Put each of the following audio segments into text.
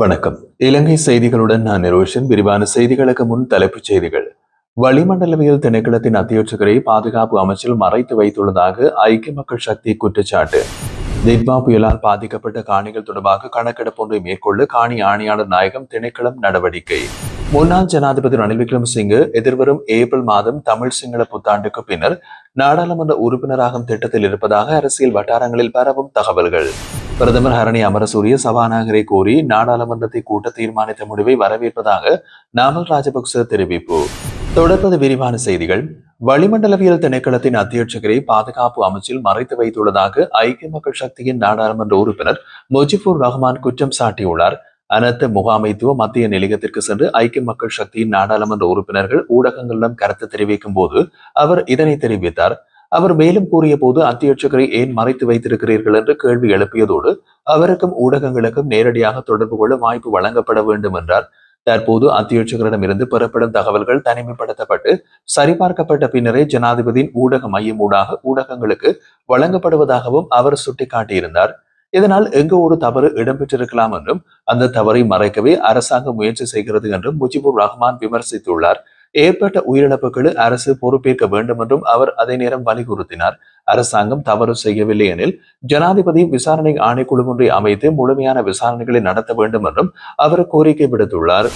வணக்கம். இலங்கை செய்திகளுடன் நான் நிரோஷன். விரிவான செய்திகளுக்கு முன் தலைப்புச் செய்திகள். வளிமண்டலவியல் திணைக்களத்தின் அத்தியட்சகரை பாதுகாப்பு அமைச்சில் மறைத்து வைத்துள்ளதாக ஐக்கிய மக்கள் சக்தி குற்றச்சாட்டு. திட்வா புயலால் பாதிக்கப்பட்ட காணிகள் தொடர்பாக கணக்கெடுப்பு ஒன்றை மேற்கொள்ள காணி ஆணையாளர் நாயகம் திணைக்களம் நடவடிக்கை. முன்னாள் ஜனாதிபதி ரணில் விக்ரமசிங்கே எதிர்வரும் ஏப்ரல் மாதம் தமிழ் சிங்கள புத்தாண்டுக்கு பின்னர் நாடாளுமன்ற உறுப்பினராகும் திட்டத்தில் இருப்பதாக அரசியல் வட்டாரங்களில் பரவும் தகவல்கள். பிரதமர் ஹரணி அமரசூரிய சபாநாயகரை கோரி நாடாளுமன்றத்தை கூட்ட தீர்மானித்த முடிவை வரவேற்பதாக நாமல் ராஜபக்ச தெரிவிப்பு. தொடர்பது விரிவான செய்திகள். வளிமண்டலவியல் திணைக்களத்தின் அத்தியட்சகரை பாதுகாப்பு அமைச்சில் மறைத்து வைத்துள்ளதாக ஐக்கிய மக்கள் சக்தியின் நாடாளுமன்ற உறுப்பினர் முஜிபுர் ரஹ்மான் குற்றம் சாட்டியுள்ளார். அனர்த்த முகாமைத்துவ மத்திய நிலையத்திற்கு சென்று ஐக்கிய மக்கள் சக்தியின் நாடாளுமன்ற உறுப்பினர்கள் ஊடகங்களிடம் கருத்து தெரிவிக்கும் போது அவர் இதனை தெரிவித்தார். அவர் மேலும் கூறிய போது அத்தியட்சகரை ஏன் மறைத்து வைத்திருக்கிறீர்கள் என்று கேள்வி எழுப்பியதோடு அவருக்கும் ஊடகங்களுக்கும் நேரடியாக தொடர்பு கொள்ள வாய்ப்பு வழங்கப்பட வேண்டும் என்றார். தற்போது அத்தியட்சகரிடமிருந்து பெறப்படும் தகவல்கள் தனிமைப்படுத்தப்பட்டு சரிபார்க்கப்பட்ட பின்னரே ஜனாதிபதியின் ஊடக மையம் ஊடாக ஊடகங்களுக்கு வழங்கப்படுவதாகவும் அவர் சுட்டிக்காட்டியிருந்தார். இதனால் எங்கு ஒரு தவறு இடம்பெற்றிருக்கலாம் என்றும் அந்த தவறை மறைக்கவே அரசாங்கம் முயற்சி செய்கிறது என்றும் முஜிபுர் ரஹ்மான் விமர்சித்துள்ளார். ஏற்பட்ட உயிரிழப்புகளை அரசு பொறுப்பேற்க வேண்டும் என்றும் அவர் அதே நேரம் வலியுறுத்தினார். அரசாங்கம் தவறு செய்யவில்லை எனில் ஜனாதிபதி விசாரணை ஆணைக்குழு ஒன்றை அமைத்து முழுமையான விசாரணைகளை நடத்த வேண்டும் என்றும் அவர் கோரிக்கை விடுத்துள்ளார்.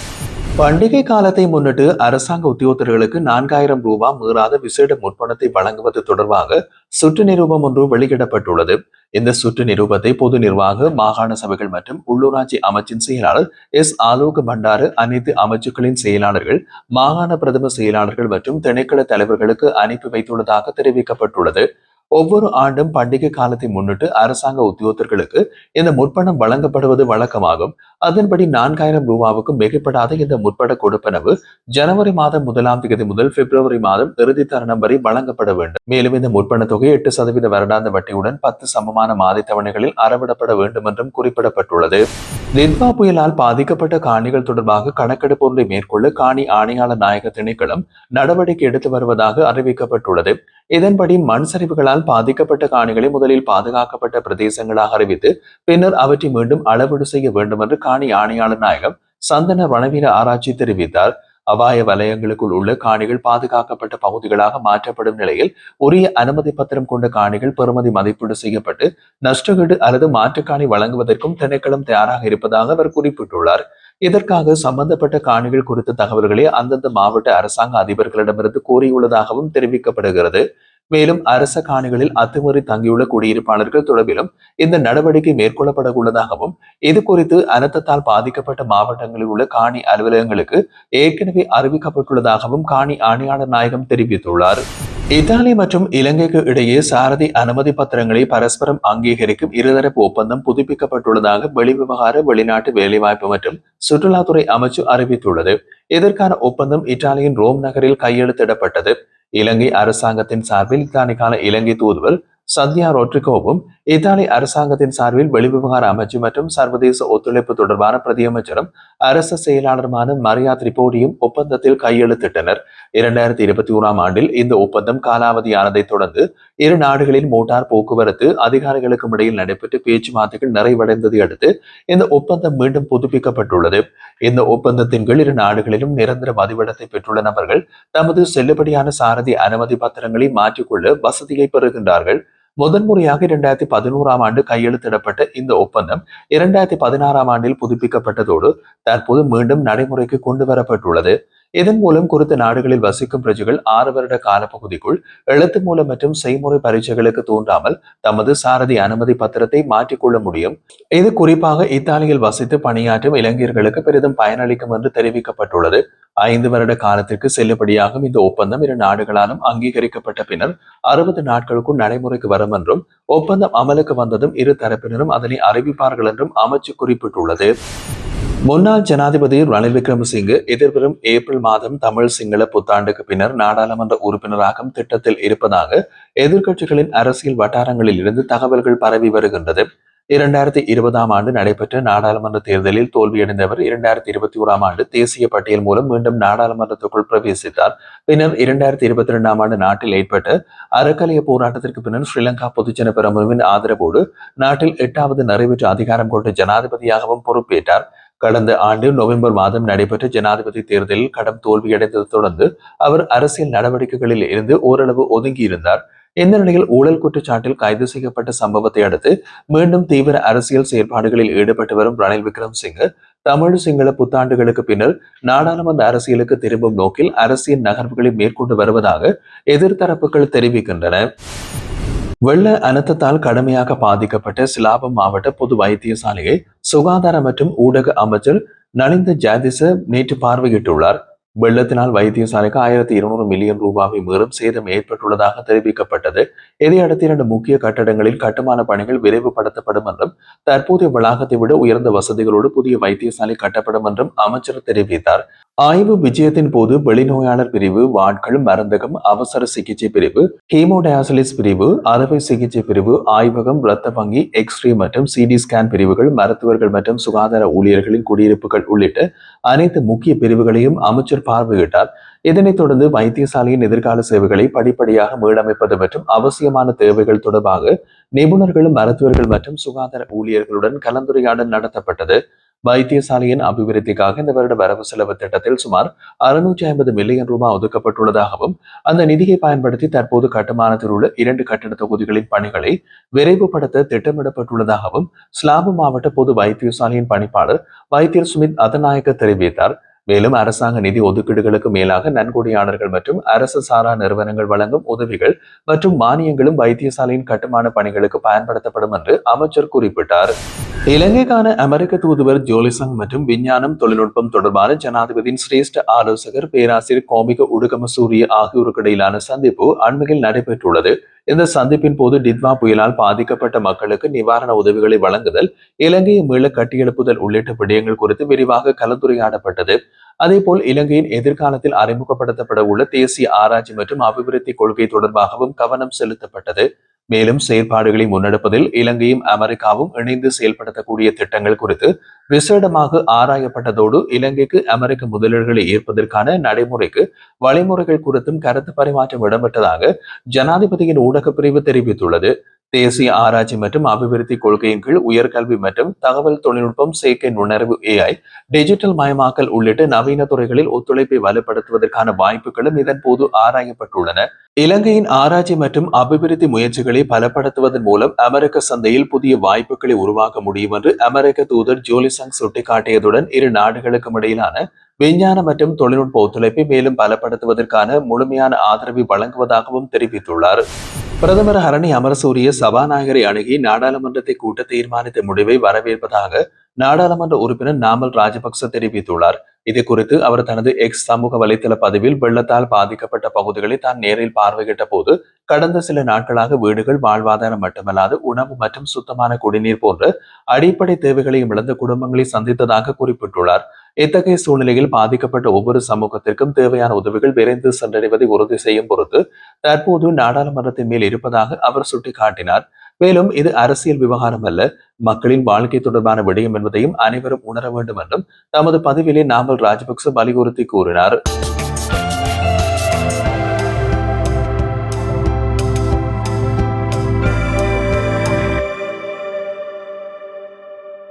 பண்டிகை காலத்தை முன்னிட்டு அரசாங்க உத்தியோகத்தர்களுக்கு 4000 ரூபாய் மீறாத விசேட முற்பணத்தை வழங்குவது தொடர்பாக சுற்று நிரூபம் ஒன்று வெளியிடப்பட்டுள்ளது. இந்த சுற்று நிரூபத்தை பொது நிர்வாக மாகாண சபைகள் மற்றும் உள்ளூராட்சி அமைச்சின் செயலாளர் எஸ் ஆலோக பண்டாரு, அனைத்து அமைச்சுக்களின் செயலாளர்கள், மாகாண பிரதம செயலாளர்கள் மற்றும் திணைக்கள தலைவர்களுக்கு அனுப்பி வைத்துள்ளதாக தெரிவிக்கப்பட்டுள்ளது. ஒவ்வொரு ஆண்டும் பண்டிகை காலத்தை முன்னிட்டு அரசாங்க உத்தியோகத்தர்களுக்கு இந்த முற்பணம் வழங்கப்படுவது வழக்கமாகும். அதன்படி 4000 ரூபாவுக்கும் மிகைப்படாத இந்த முற்பட கொடுப்பனவு ஜனவரி மாதம் 1ஆம் தேதி முதல் பிப்ரவரி மாதம் இறுதி தருணம் வரை வழங்கப்பட வேண்டும். மேலும் இந்த முற்பண தொகை 8% வருடாந்த வட்டியுடன் 10 சமமான மாத தவணைகளில் அறவிடப்பட வேண்டும் என்றும் குறிப்பிடப்பட்டுள்ளது. நிர்வா புயலால் பாதிக்கப்பட்ட காணிகள் தொடர்பாக கணக்கெடுப்பு ஒன்றை மேற்கொள்ள காணி ஆணையாளர் நாயக திணைக்களம் நடவடிக்கை எடுத்து வருவதாக அறிவிக்கப்பட்டுள்ளது. இதன்படி மண் சரிவுகளால் பாதிக்கப்பட்ட காணிகளை முதலில் பாதுகாக்கப்பட்ட பிரதேசங்களாக அறிவித்து பின்னர் அவற்றை மீண்டும் அளவீடு செய்ய வேண்டும் என்று காணி ஆணையாளர் நாயகம் சந்தன வனவீர ஆராய்ச்சி தெரிவித்தார். அபாய வலயங்களுக்குள் உள்ள காணிகள் பாதுகாக்கப்பட்ட பகுதிகளாக மாற்றப்படும் நிலையில் உரிய அனுமதி பத்திரம் கொண்ட காணிகள் பெறுமதி மதிப்பீடு செய்யப்பட்டு நஷ்டஈடு அல்லது மாற்றுக்காணி வழங்குவதற்கும் திணைக்களம் தயாராக இருப்பதாக அவர் குறிப்பிட்டுள்ளார். இதற்காக சம்பந்தப்பட்ட காணிகள் குறித்த தகவல்களை அந்தந்த மாவட்ட அரசாங்க அதிபர்களிடமிருந்து கோரியுள்ளதாகவும் தெரிவிக்கப்படுகிறது. மேலும் அரச காணிகளில் அத்துமீறி தங்கியுள்ள குடியிருப்பாளர்கள் தொடர்பிலும் இந்த நடவடிக்கை மேற்கொள்ளப்பட உள்ளதாகவும் இது குறித்து அனர்த்தத்தால் பாதிக்கப்பட்ட மாவட்டங்களில் உள்ள காணி அலுவலகங்களுக்கு ஏற்கனவே அறிவிக்கப்பட்டுள்ளதாகவும் காணி ஆணையாளர் நாயகம் தெரிவித்துள்ளார். இத்தாலி மற்றும் இலங்கைக்கு இடையே சாரதி அனுமதி பத்திரங்களை பரஸ்பரம் அங்கீகரிக்கும் இருதரப்பு ஒப்பந்தம் புதுப்பிக்கப்பட்டுள்ளதாக வெளிவிவகார, வெளிநாட்டு வேலைவாய்ப்பு மற்றும் சுற்றுலாத்துறை அமைச்சு அறிவித்துள்ளது. இதற்கான ஒப்பந்தம் இத்தாலியின் ரோம் நகரில் கையெழுத்திடப்பட்டது. இலங்கை அரசாங்கத்தின் சார்பில் இத்தாலிக்கான இலங்கை தூதுவர் சத்யா ரோட்ரிகோவும், இத்தாலி அரசாங்கத்தின் சார்பில் வெளிவிவகார அமைச்சு மற்றும் சர்வதேச ஒத்துழைப்பு தொடர்பான பிரதியமைச்சரும் அரசு செயலாளருமான மரியா திரிபோடியும் ஒப்பந்தத்தில் கையெழுத்திட்டனர். 2021ஆம் ஆண்டில் இந்த ஒப்பந்தம் காலாவதியானதை தொடர்ந்து இரு நாடுகளின் மோட்டார் போக்குவரத்து அதிகாரிகளுக்கும் இடையில் நடைபெற்ற பேச்சுவார்த்தைகள் நிறைவடைந்ததை அடுத்து இந்த ஒப்பந்தம் மீண்டும் புதுப்பிக்கப்பட்டுள்ளது. இந்த ஒப்பந்தத்தின் கீழ் இரு நாடுகளிலும் நிரந்தர வதிவிடத்தை பெற்றுள்ள நபர்கள் தமது செல்லுபடியான சாரதி அனுமதி பத்திரங்களை மாற்றிக்கொள்ள வசதியை பெறுகின்றார்கள். முதன்முறையாக 2011ஆம் ஆண்டு கையெழுத்திடப்பட்ட இந்த ஒப்பந்தம் 2016ஆம் ஆண்டில் புதுப்பிக்கப்பட்டதோடு தற்போது மீண்டும் நடைமுறைக்கு கொண்டு வரப்பட்டுள்ளது. இதன் மூலம் குறித்த நாடுகளில் வசிக்கும் பிரஜைகள் 6 வருட காலப்பகுதிக்குள் எழுத்து மூலம் மற்றும் செய்முறை பரீட்சைகளுக்கு தோன்றாமல் தமது சாரதி அனுமதி பத்திரத்தை மாற்றிக்கொள்ள முடியும். இது குறிப்பாக இத்தாலியில் வசித்து பணியாற்றும் இளைஞர்களுக்கு பெரிதும் பயனளிக்கும் என்று தெரிவிக்கப்பட்டுள்ளது. 5 வருட காலத்திற்கு செல்லுபடியாகும் இந்த ஒப்பந்தம் இரு நாடுகளாலும் அங்கீகரிக்கப்பட்ட பின்னர் 60 நாட்களுக்குள் நடைமுறைக்கு வரும் என்றும் ஒப்பந்தம் அமலுக்கு வந்ததும் இரு தரப்பினரும் அதனை அறிவிப்பார்கள் என்றும் அமைச்சு குறிப்பிட்டுள்ளது. முன்னாள் ஜனாதிபதி ரணில் விக்ரமசிங்கே எதிர்வரும் ஏப்ரல் மாதம் தமிழ் சிங்கள புத்தாண்டுக்கு பின்னர் நாடாளுமன்ற உறுப்பினராகும் திட்டத்தில் இருப்பதாக எதிர்க்கட்சிகளின் அரசியல் வட்டாரங்களில் இருந்து தகவல்கள் பரவி வருகின்றது. 2020ஆம் ஆண்டு நடைபெற்ற நாடாளுமன்ற தேர்தலில் தோல்வியடைந்தவர் 2021ஆம் ஆண்டு தேசிய பட்டியல் மூலம் மீண்டும் நாடாளுமன்றத்துக்குள் பிரவேசித்தார். பின்னர் 2022ஆம் ஆண்டு நாட்டில் ஏற்பட்ட அறக்கலைய போராட்டத்திற்கு பின்னர் ஸ்ரீலங்கா பொதுஜன பெரமுனவின் ஆதரவோடு நாட்டில் 8வது நிறைவேற்று அதிகாரம் கொண்ட ஜனாதிபதியாகவும் பொறுப்பேற்றார். கடந்த ஆண்டு நவம்பர் மாதம் நடைபெற்ற ஜனாதிபதி தேர்தலில் கடும் தோல்வியடைந்ததை தொடர்ந்து அவர் அரசியல் நடவடிக்கைகளில் இருந்து ஓரளவு ஒதுங்கியிருந்தார். இந்த நிலையில் ஊழல் குற்றச்சாட்டில் கைது செய்யப்பட்ட சம்பவத்தை அடுத்து மீண்டும் தீவிர அரசியல் செயற்பாடுகளில் ஈடுபட்டு வரும் ரணில் விக்ரமசிங்கே தமிழ் சிங்கள புத்தாண்டுகளுக்கு பின்னர் நாடாளுமன்ற அரசியலுக்கு திரும்பும் நோக்கில் அரசியல் நகர்வுகளை மேற்கொண்டு வருவதாக எதிர்த்தரப்புகள் தெரிவிக்கின்றன. வெள்ள அனர்த்தத்தால் கடுமையாக பாதிக்கப்பட்ட சிலாபம் மாவட்ட பொது வைத்தியசாலையை சுகாதார மற்றும் ஊடக அமைச்சர் நலிந்த ஜாதிச நேற்று பார்வையிட்டுள்ளார். வெள்ளத்தினால் வைத்தியசாலைக்கு 1200 மில்லியன் ரூபாவை மீறும் சேதம் ஏற்பட்டுள்ளதாக தெரிவிக்கப்பட்டது. இதையடுத்து 2 முக்கிய கட்டடங்களில் கட்டுமான பணிகள் விரைவுபடுத்தப்படும் என்றும் தற்போதைய வளாகத்தை விட உயர்ந்த வசதிகளோடு புதிய வைத்தியசாலை கட்டப்படும் என்றும் அமைச்சர் தெரிவித்தார். ஆய்வு விஜயத்தின் போது வெளிநோயாளர் பிரிவு, வாட்கள், மருந்தகம், அவசர சிகிச்சை பிரிவு, ஹீமோடயாலிசிஸ் பிரிவு, அறுவை சிகிச்சை பிரிவு, ஆய்வகம், இரத்த வங்கி, எக்ஸ்ரே மற்றும் சிடி ஸ்கேன் பிரிவுகள், மருத்துவர்கள் மற்றும் சுகாதார ஊழியர்களின் குடியிருப்புகள் உள்ளிட்ட அனைத்து முக்கிய பிரிவுகளையும் அமைச்சர் பார்வையிட்டார். இதனைத் தொடர்ந்து வைத்தியசாலையின் எதிர்கால சேவைகளை படிப்படியாக மீளமைப்பது மற்றும் அவசியமான தேவைகள் தொடர்பாக நிபுணர்கள், மருத்துவர்கள் மற்றும் சுகாதார ஊழியர்களுடன் கலந்துரையாடல் நடத்தப்பட்டது. வைத்தியசாலையின் அபிவிருத்திக்காக இந்த வருட வரவு செலவு திட்டத்தில் சுமார் 650 மில்லியன் ரூபாய் ஒதுக்கப்பட்டுள்ளதாகவும் அந்த நிதியை பயன்படுத்தி தற்போது கட்டுமானத்தில் உள்ள 2 கட்டிட தொகுதிகளின் பணிகளை விரைவுபடுத்த திட்டமிடப்பட்டுள்ளதாகவும் ஸ்லாபு மாவட்ட பொது வைத்தியசாலையின் பணிப்பாளர் வைத்தியர் சுமித் அதநாயக்க தெரிவித்தார். மேலும் அரசாங்க நிதி ஒதுக்கீடுகளுக்கு மேலாக நன்கொடையாளர்கள் மற்றும் அரசு சாரா நிறுவனங்கள் வழங்கும் உதவிகள் மற்றும் மானியங்களும் வைத்தியசாலையின் கட்டுமான பணிகளுக்கு பயன்படுத்தப்படும் என்று அமைச்சர் குறிப்பிட்டார். இலங்கைக்கான அமெரிக்க தூதுவர் ஜோலிசங் மற்றும் விஞ்ஞானம் தொழில்நுட்பம் தொடர்பான ஜனாதிபதியின் சிரேஷ்ட ஆலோசகர் பேராசிரியர் கோமிக உடுகம சூரிய ஆகியோருக்கு இடையிலான சந்திப்பு அண்மையில் நடைபெற்றுள்ளது. இந்த சந்திப்பின் போது டிட்வா புயலால் பாதிக்கப்பட்ட மக்களுக்கு நிவாரண உதவிகளை வழங்குதல், இலங்கையை மீள கட்டியெழுப்புதல் உள்ளிட்ட விடயங்கள் குறித்து விரிவாக கலந்துரையாடப்பட்டது. அதேபோல் இலங்கையின் எதிர்காலத்தில் அறிமுகப்படுத்தப்பட உள்ள தேசிய ஆராய்ச்சி மற்றும் அபிவிருத்தி கொள்கை தொடர்பாகவும் கவனம் செலுத்தப்பட்டது. மேலும் செயற்பாடுகளை முன்னெடுப்பதில் இலங்கையும் அமெரிக்காவும் இணைந்து செயல்படுத்தக்கூடிய திட்டங்கள் குறித்து விசேடமாக ஆராயப்பட்டதோடு இலங்கைக்கு அமெரிக்க முதலீடுகளை ஈர்ப்பதற்கான நடைமுறைக்கு வழிமுறைகள் குறித்தும் கருத்து பரிமாற்றம் இடம்பெற்றதாக ஜனாதிபதியின் ஊடக பிரிவு தெரிவித்துள்ளது. தேசிய ஆராய்ச்சி மற்றும் அபிவிருத்தி கொள்கையின் கீழ் உயர்கல்வி மற்றும் தகவல் தொழில்நுட்பம், செயற்கை நுண்ணறிவு, AI, டிஜிட்டல் மயமாக்கல் உள்ளிட்ட நவீன துறைகளில் ஒத்துழைப்பை வலுப்படுத்துவதற்கான வாய்ப்புகளும் இதன் போது ஆராயப்பட்டுள்ளன. இலங்கையின் ஆராய்ச்சி மற்றும் அபிவிருத்தி முயற்சிகளை பலப்படுத்துவதன் மூலம் அமெரிக்க சந்தையில் புதிய வாய்ப்புகளை உருவாக்க முடியும் என்று அமெரிக்க தூதர் ஜோலிசங் சுட்டிக்காட்டியதுடன் இரு நாடுகளுக்கும் இடையிலான விஞ்ஞான மற்றும் தொழில்நுட்ப ஒத்துழைப்பை மேலும் பலப்படுத்துவதற்கான முழுமையான ஆதரவை வழங்குவதாகவும் தெரிவித்துள்ளார். பிரதமர் ஹரணி அமரசூரிய சபாநாயகரை அணுகி நாடாளுமன்றத்தை கூட்ட தீர்மானித்த முடிவை வரவேற்பதாக நாடாளுமன்ற உறுப்பினர் நாமல் ராஜபக்ச தெரிவித்துள்ளார். இது குறித்து அவர் தனது எக்ஸ் சமூக வலைதள பதிவில் வெள்ளத்தால் பாதிக்கப்பட்ட பகுதிகளை தான் நேரில் பார்வையிட்ட போது கடந்த சில நாட்களாக வீடுகள், வாழ்வாதாரம் மட்டுமல்லாது உணவு மற்றும் சுத்தமான குடிநீர் போன்ற அடிப்படை தேவைகளையும் இழந்த குடும்பங்களை சந்தித்ததாக குறிப்பிட்டுள்ளார். இத்தகைய சூழ்நிலையில் பாதிக்கப்பட்ட ஒவ்வொரு சமூகத்திற்கும் தேவையான உதவிகள் விரைந்து சென்றடைவதை உறுதி செய்யும் பொருட்டு தற்போது நாடாளுமன்றத்தின் மேல் இருப்பதாக அவர் சுட்டிக்காட்டினார். மேலும் இது அரசியல் விவகாரம் அல்ல, மக்களின் வாழ்க்கை தொடர்பான விடயம் என்பதையும் அனைவரும் உணர வேண்டும் என்றும் தமது பதிவிலே நாமல் ராஜபக்ச வலியுறுத்தி கூறினார்.